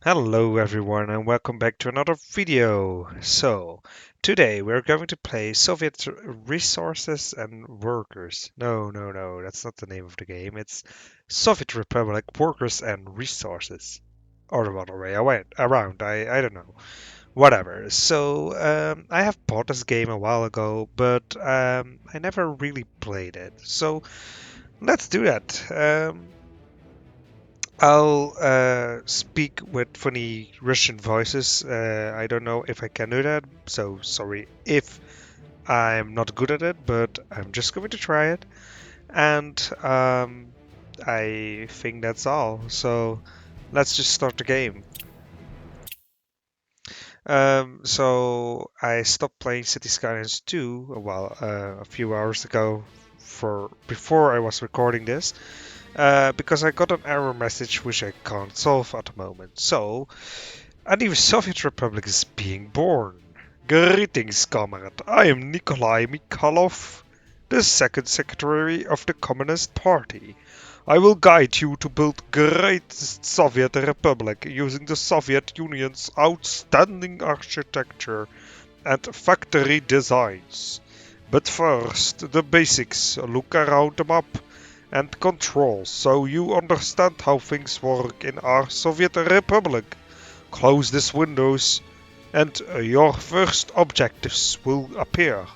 Hello everyone and welcome back to another video. So, today we're going to play Soviet Resources and Workers. No, that's not the name of the game. It's Soviet Republic Workers and Resources. Or the other way around. I don't know. Whatever. So, I have bought this game a while ago, but I never really played it. So, let's do that. I'll speak with funny Russian voices. I don't know if I can do that, so sorry if I'm not good at it, but I'm just going to try it. And I think that's all. So let's just start the game. So I stopped playing City Skylines 2 a few hours ago for before I was recording this. Because I got an error message which I can't solve at the moment. So, a new Soviet Republic is being born. Greetings, comrade. I am Nikolai Mikhailov, the second secretary of the Communist Party. I will guide you to build greatest Soviet Republic using the Soviet Union's outstanding architecture and factory designs. But first, the basics. Look around the map and control so you understand how things work in our Soviet Republic. Close these windows and your first objectives will appear.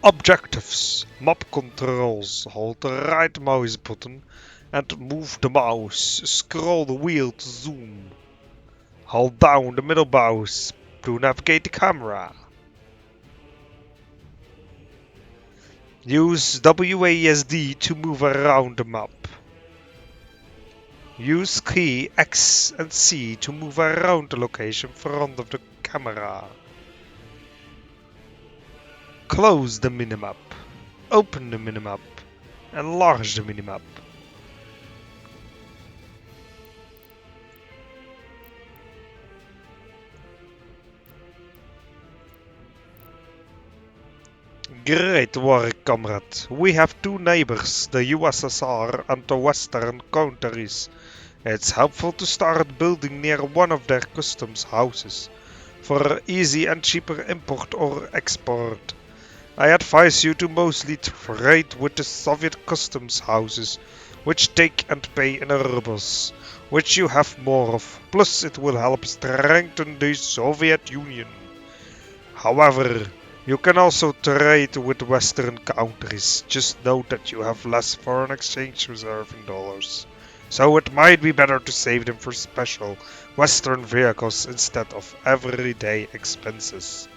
Objectives. Map controls. Hold the right mouse button and move the mouse. Scroll the wheel to zoom. Hold down the middle mouse to navigate the camera. Use WASD to move around the map. Use key X and C to move around the location in front of the camera. Close the minimap. Open the minimap. Enlarge the minimap. Great work, comrade. We have two neighbors, the USSR and the Western countries. It's helpful to start building near one of their customs houses for easy and cheaper import or export. I advise you to mostly trade with the Soviet customs houses, which take and pay in rubles, which you have more of. Plus, it will help strengthen the Soviet Union. However, you can also trade with Western countries. Just note that you have less foreign exchange reserve in dollars. So it might be better to save them for special Western vehicles instead of everyday expenses.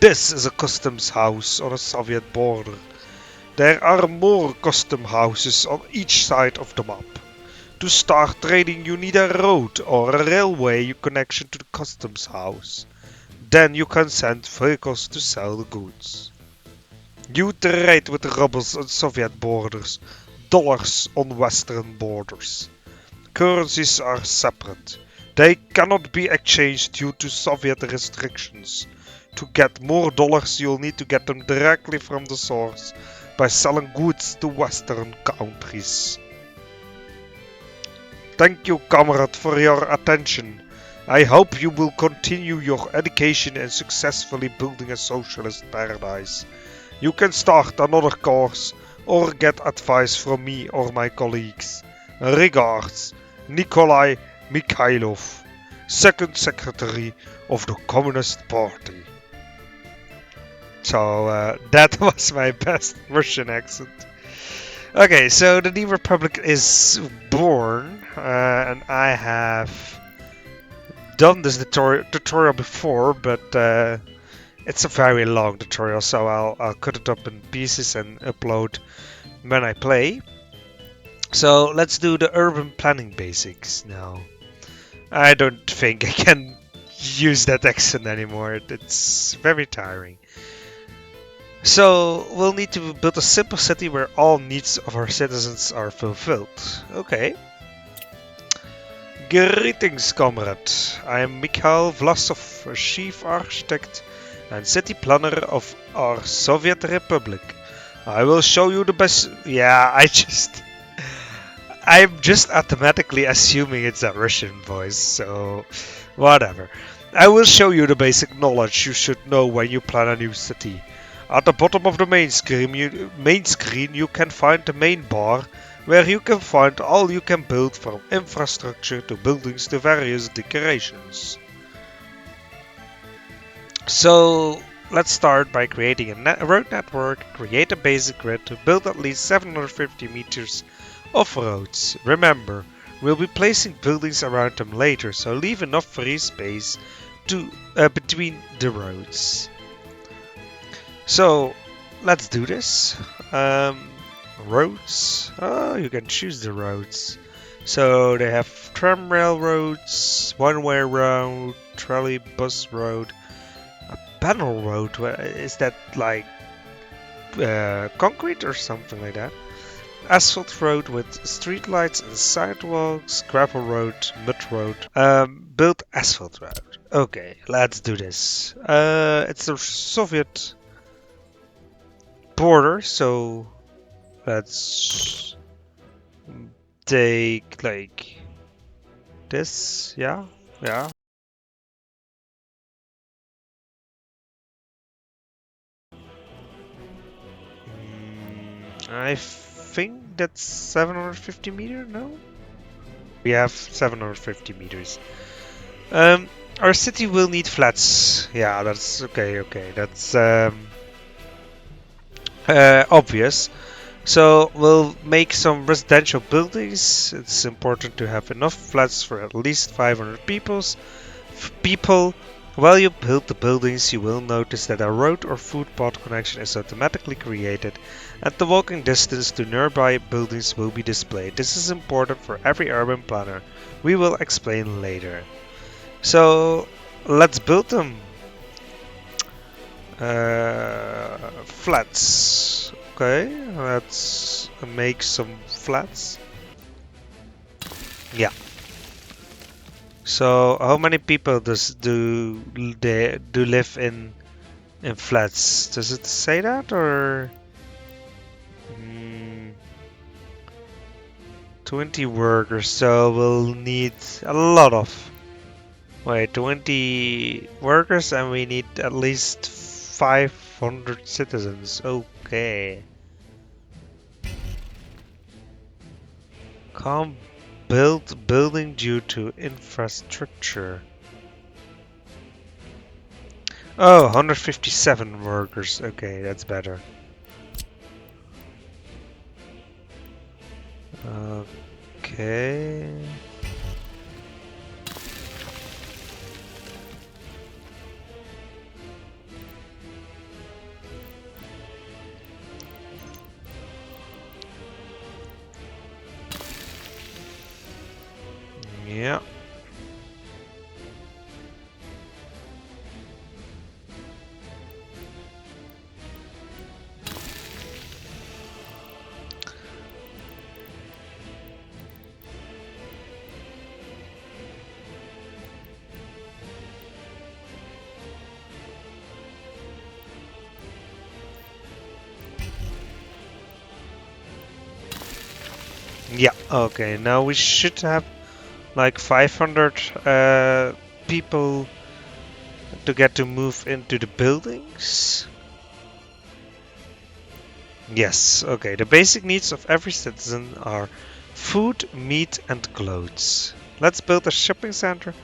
This is a customs house on a Soviet border. There are more custom houses on each side of the map. To start trading you need a road or a railway connection to the customs house. Then you can send vehicles to sell the goods. You trade with rubles on Soviet borders, dollars on Western borders. Currencies are separate. They cannot be exchanged due to Soviet restrictions. To get more dollars you'll need to get them directly from the source by selling goods to Western countries. Thank you, comrade, for your attention. I hope you will continue your education and successfully building a socialist paradise. You can start another course or get advice from me or my colleagues. Regards, Nikolai Mikhailov, Second Secretary of the Communist Party. So that was my best Russian accent. Okay, so the New Republic is born, and I have done this tutorial before, but it's a very long tutorial, so I'll cut it up in pieces and upload when I play. So let's do the urban planning basics now. I don't think I can use that accent anymore. It's very tiring. So we'll need to build a simple city where all needs of our citizens are fulfilled. Okay. Greetings, comrade. I am Mikhail Vlasov, a chief architect and city planner of our Soviet Republic. I will show you the best. Yeah, I just I'm just automatically assuming it's a Russian voice, so whatever. I will show you the basic knowledge you should know when you plan a new city. At the bottom of the main screen you can find the main bar, where you can find all you can build from infrastructure to buildings to various decorations. So let's start by creating a road network, create a basic grid to build at least 750 meters of roads. Remember, we'll be placing buildings around them later, so leave enough free space between the roads. So let's do this. Roads. Oh, you can choose the roads. So they have tram railroads, one-way road, trolley bus road, panel road. Is that like concrete or something like that? Asphalt road with streetlights and sidewalks, gravel road, mud road, built asphalt road. Okay, let's do this. It's the Soviet border, so let's take like this. Yeah, yeah. I think that's 750 meter. No, we have 750 meters. Um, our city will need flats. Yeah, that's okay. Okay, that's obvious. So we'll make some residential buildings. It's important to have enough flats for at least 500 people. While you build the buildings, you will notice that a road or footpath connection is automatically created, and the walking distance to nearby buildings will be displayed. This is important for every urban planner. We will explain later. So let's build them. Flats. Okay, let's make some flats. Yeah. So how many people do live in flats? Does it say that or 20 workers? So we'll need a lot of 20 workers and we need at least 500 citizens. Okay. Can't build building due to infrastructure. Oh, 157 workers. Okay, that's better. Okay. Yeah. Yeah, okay, now we should have like 500 people to get to move into the buildings. Yes, okay, the basic needs of every citizen are food, meat, and clothes. Let's build a shopping center,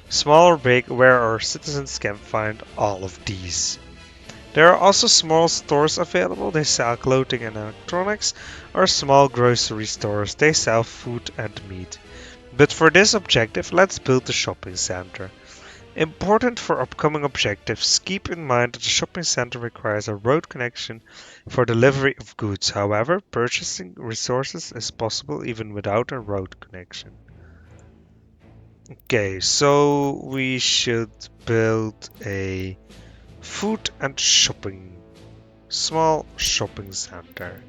small or big, where our citizens can find all of these. There are also small stores available. They sell clothing and electronics, or small grocery stores. They sell food and meat. But for this objective, let's build the shopping center. Important for upcoming objectives, keep in mind that the shopping center requires a road connection for delivery of goods. However, purchasing resources is possible even without a road connection. Okay, so we should build a food and shopping small shopping center.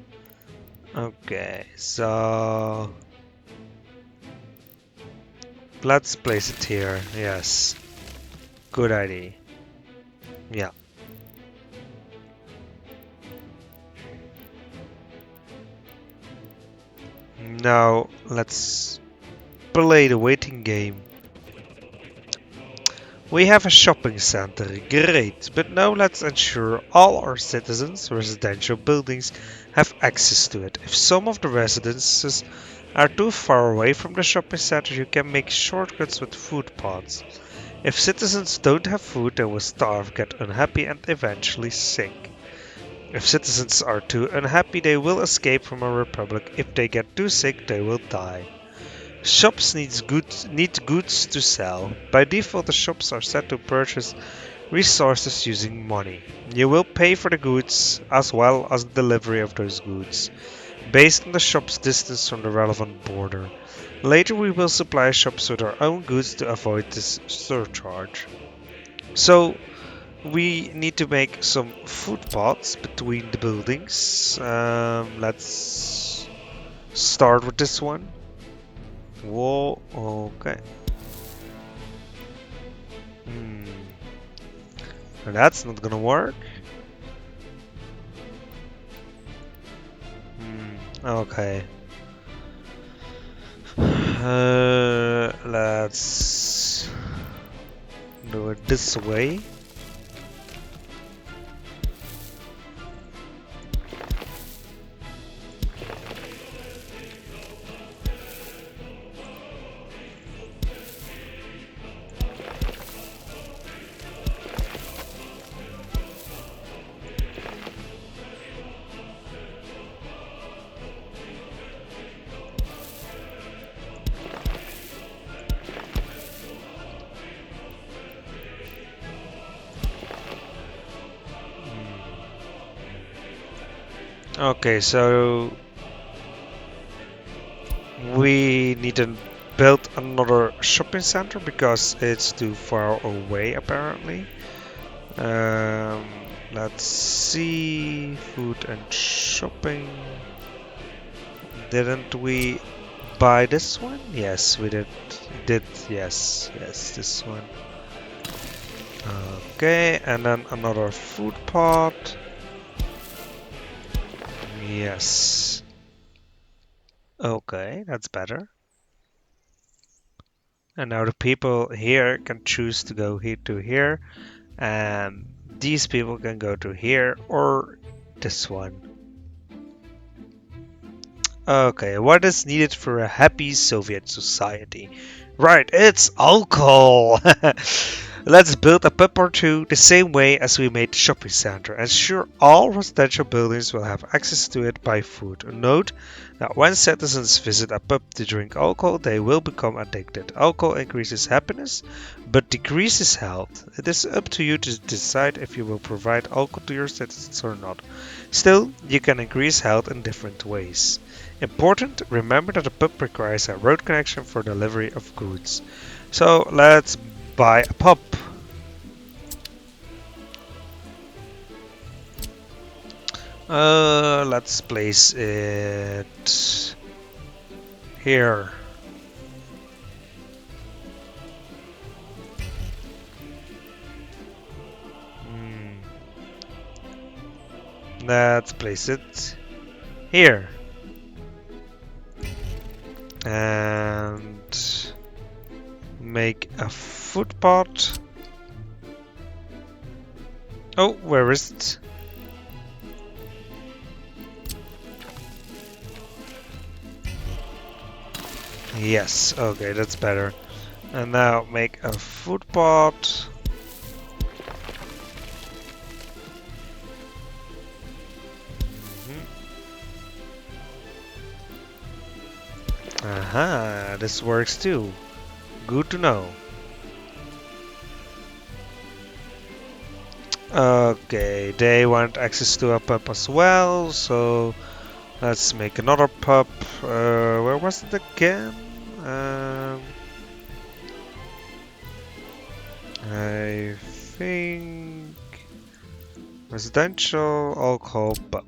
Okay, so let's place it here. Yes, good idea. Yeah. Now let's play the waiting game. We have a shopping center, great, but now let's ensure all our citizens' residential buildings have access to it. If some of the residences are too far away from the shopping center, you can make shortcuts with food pods. If citizens don't have food, they will starve, get unhappy, and eventually sick. If citizens are too unhappy, they will escape from a republic. If they get too sick, they will die. Shops need goods to sell. By default, the shops are set to purchase resources using money. You will pay for the goods as well as the delivery of those goods, based on the shop's distance from the relevant border. Later, we will supply shops with our own goods to avoid this surcharge. So, we need to make some food pots between the buildings. Let's start with this one. Whoa, okay. Hmm. That's not gonna work. Okay. Let's do it this way. Okay, so we need to build another shopping center because it's too far away apparently. Um, let's see, food and shopping. Didn't we buy this one? Yes, we did. Yes, this one. Okay, and then another food pot. Yes. Okay, that's better. And now the people here can choose to go here to here, and these people can go to here or this one. Okay, what is needed for a happy Soviet society? Right, it's alcohol! Let's build a pub or two the same way as we made the shopping center. Ensure all residential buildings will have access to it by food. Note that when citizens visit a pub to drink alcohol, they will become addicted. Alcohol increases happiness, but decreases health. It is up to you to decide if you will provide alcohol to your citizens or not. Still, you can increase health in different ways. Important, remember that a pub requires a road connection for delivery of goods. So let's buy a pub. Let's place it here. Let's place it here. And make a food pot. Oh, where is it? Yes, okay, that's better. And now make a food pot. Aha, this works too. Good to know. Okay, they want access to a pub as well, so let's make another pub. Where was it again? I think residential alcohol pub.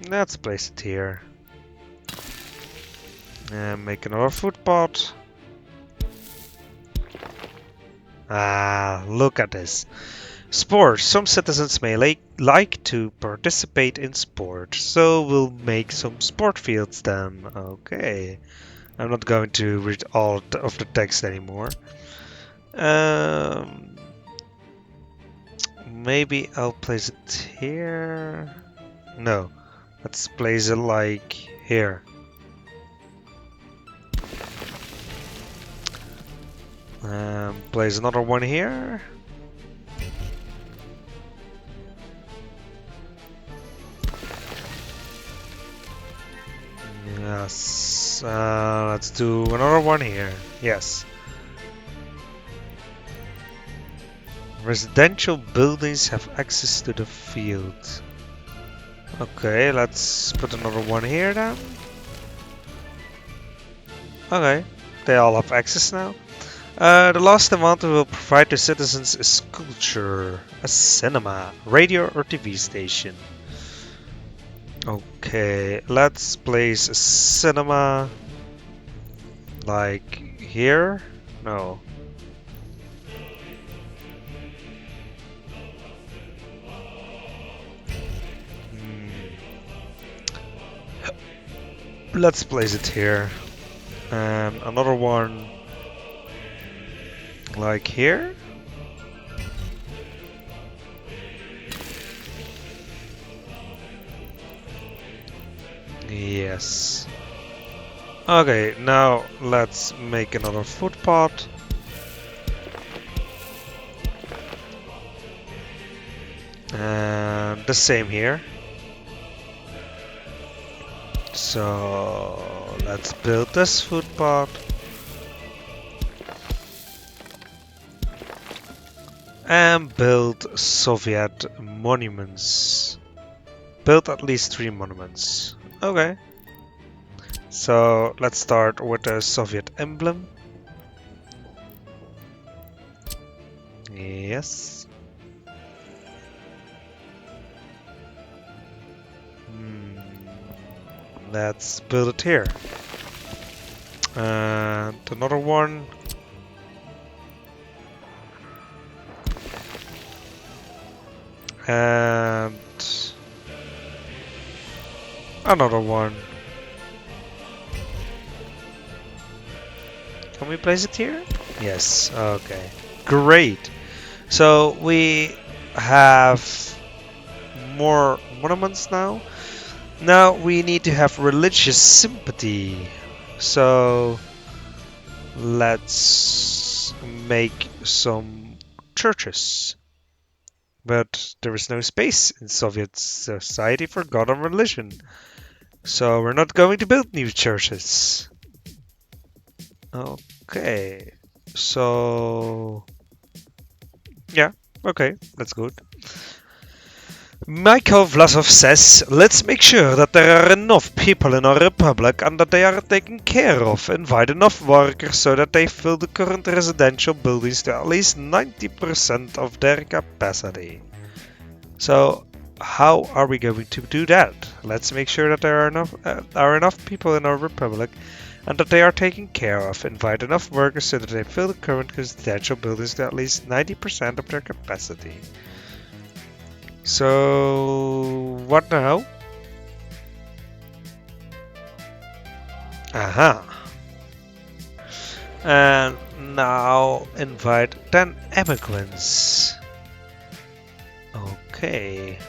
Let's place it here. And make another food pot. Ah, look at this. Sports. Some citizens may like to participate in sport, so we'll make some sport fields then. Okay. I'm not going to read all of the text anymore. Um, Maybe I'll place it here. No, let's place it like here. Place another one here. Yes. Let's do another one here. Yes. Residential buildings have access to the field. Okay, let's put another one here then. Okay, they all have access now. The last demand we will provide to citizens is culture, a cinema, radio or TV station. Okay, let's place a cinema like here. No. Let's place it here. And another one like here. Yes. Okay, now let's make another footpath. And the same here. So let's build this footpath. And build Soviet monuments. Build at least 3 monuments. Okay. So let's start with the Soviet emblem. Yes. Let's build it here. And another one. And another one. Can we place it here? Yes, okay. Great. So we have more monuments now. Now we need to have religious sympathy. So let's make some churches. But there is no space in Soviet society for God and religion. So we're not going to build new churches. Okay. So yeah, okay, that's good. Michael Vlasov says, let's make sure that there are enough people in our republic and that they are taken care of. Invite enough workers so that they fill the current residential buildings to at least 90% of their capacity. So, how are we going to do that? Let's make sure that there are enough people in our republic and that they are taken care of. Invite enough workers so that they fill the current residential buildings to at least 90% of their capacity. So, what now? Aha. And now invite 10 immigrants. Okay.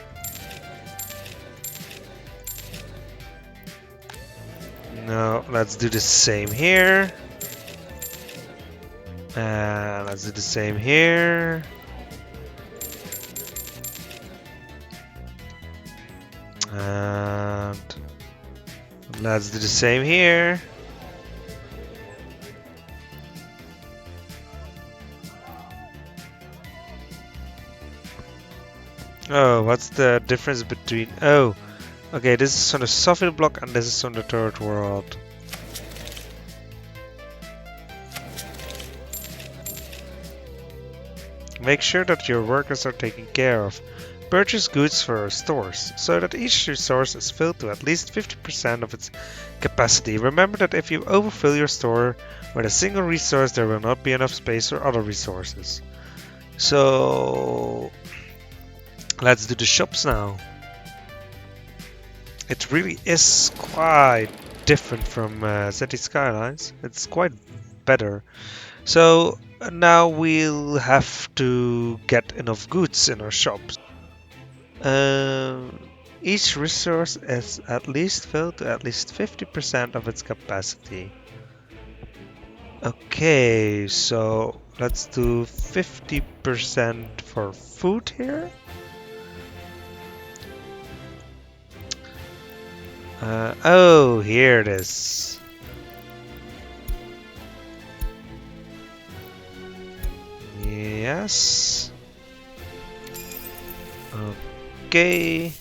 Now, let's do the same here. And let's do the same here. And let's do the same here. Oh, what's the difference between... Oh, okay, this is on the Soviet bloc and this is on the Third World. Make sure that your workers are taken care of. Purchase goods for our stores, so that each resource is filled to at least 50% of its capacity. Remember that if you overfill your store with a single resource, there will not be enough space for other resources. So, Let's do the shops now. It really is quite different from City Skylines. It's quite better. So now we'll have to get enough goods in our shops. Each resource is at least filled to at least 50% of its capacity. Okay, so let's do 50% for food here. Oh, here it is. Yes. Okay.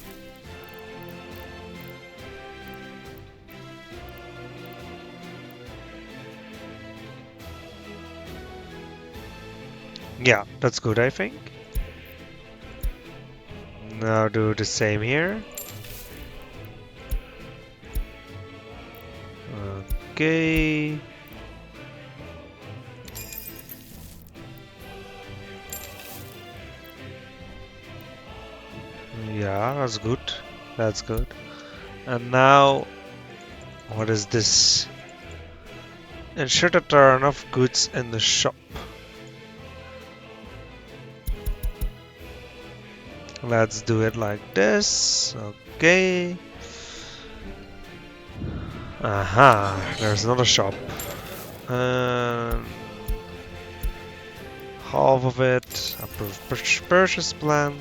Yeah, that's good, I think. Now do the same here. Okay. Yeah, that's good. That's good. And now, what is this? Ensure that there are enough goods in the shop. Let's do it like this. Okay. Aha, there's another shop. Um, half of it, approved purchase plan,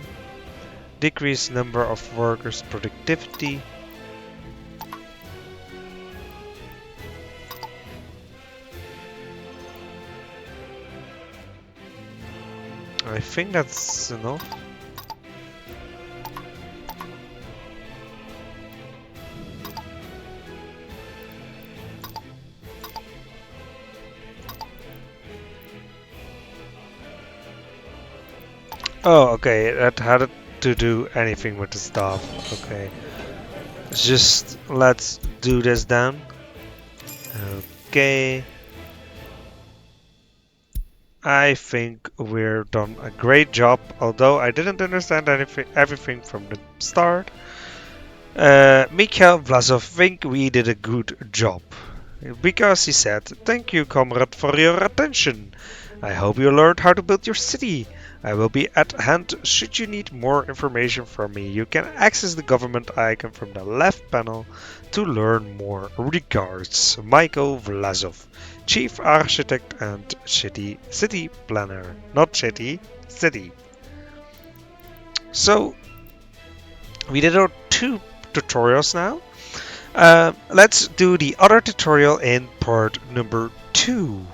decrease number of workers' productivity. I think that's enough. Oh, okay, that had to do anything with the staff. Okay. Just let's do this then. Okay. I think we're done a great job, although I didn't understand everything from the start. Mikhail Vlasov think we did a good job. Because he said, "Thank you, comrade, for your attention. I hope you learned how to build your city. I will be at hand should you need more information from me. You can access the government icon from the left panel to learn more. Regards, Michael Vlasov, Chief Architect and City Planner. Not city, city." So, we did our 2 tutorials now. Let's do the other tutorial in part number 2.